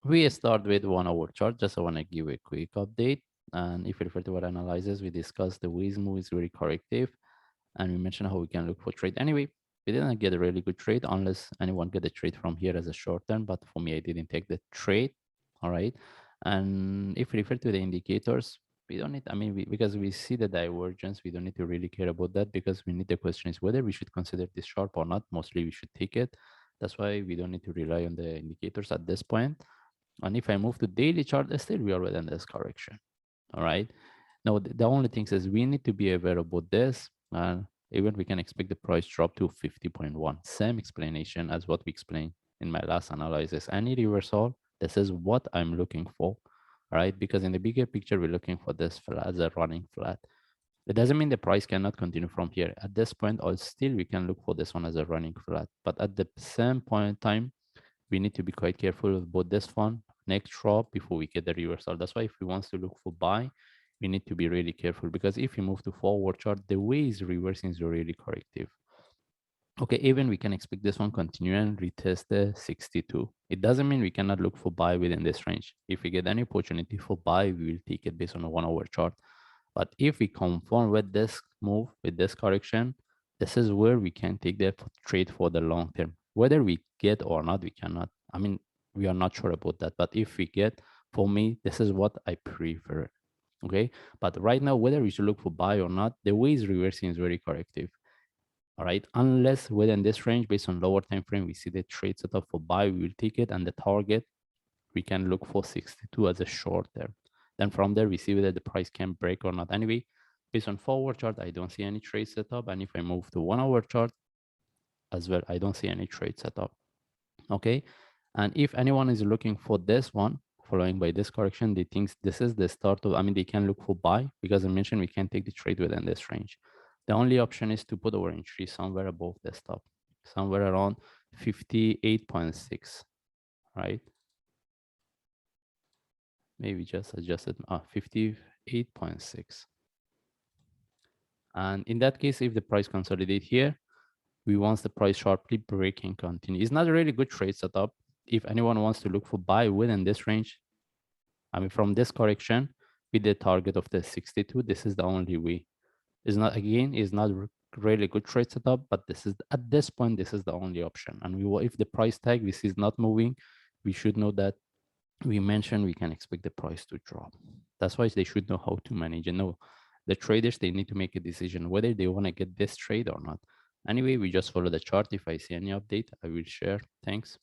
We start with 1 hour chart. Just I want to give a quick update. And if you refer to our analysis, we discussed the ways move is very corrective. And we mentioned how we can look for trade. Anyway, we didn't get a really good trade unless anyone get a trade from here as a short term. But for me, I didn't take the trade. All right. And if we refer to the indicators, we don't need, I mean, because we see the divergence, we don't need to really care about that because we need the question is whether we should consider this sharp or not. Mostly we should take it. That's why we don't need to rely on the indicators at this point. And if I move to daily chart, still we are within this correction. All right. Now, the only thing is we need to be aware about this. And even we can expect the price drop to 50.1. Same explanation as what we explained in my last analysis. Any reversal, this is what I'm looking for. All right. Because in the bigger picture, we're looking for this flat as a running flat. It doesn't mean the price cannot continue from here. At this point, or still we can look for this one as a running flat. But at the same point in time, we need to be quite careful about this one next drop before we get the reversal. That's why if we want to look for buy, we need to be really careful because if you move to forward chart, the way is reversing is really corrective. Okay, even we can expect this one continue and retest the 62. It doesn't mean we cannot look for buy within this range. If we get any opportunity for buy, we will take it based on a 1 hour chart. But if we conform with this move, with this correction, this is where we can take the trade for the long term. Whether we get or not, we cannot. I mean, we are not sure about that. But if we get, for me, this is what I prefer. Okay. But right now, whether we should look for buy or not, the way is reversing is very corrective. All right. Unless within this range, based on lower time frame, we see the trade set up for buy, we will take it, and the target we can look for 62 as a short term. Then from there, we see whether the price can break or not. Anyway, based on forward chart, I don't see any trade setup. And if I move to 1 hour chart as well, I don't see any trade setup. Okay. And if anyone is looking for this one, following by this correction, they think this is the start of, I mean, they can look for buy because I mentioned we can take the trade within this range. The only option is to put our entry somewhere above the stop, somewhere around 58.6, right? Maybe just adjust it, 58.6. And in that case, if the price consolidate here, we want the price sharply breaking continue. It's not a really good trade setup. If anyone wants to look for buy within this range, I mean, from this correction with the target of the 62, this is the only way. It's not, again, is not really good trade setup, but this is, at this point, this is the only option. And we will, if the price tag, this is not moving, we should know that we mentioned we can expect the price to drop. That's why they should know how to manage and know the traders, they need to make a decision whether they want to get this trade or not. Anyway, we just follow the chart. If I see any update, I will share. Thanks.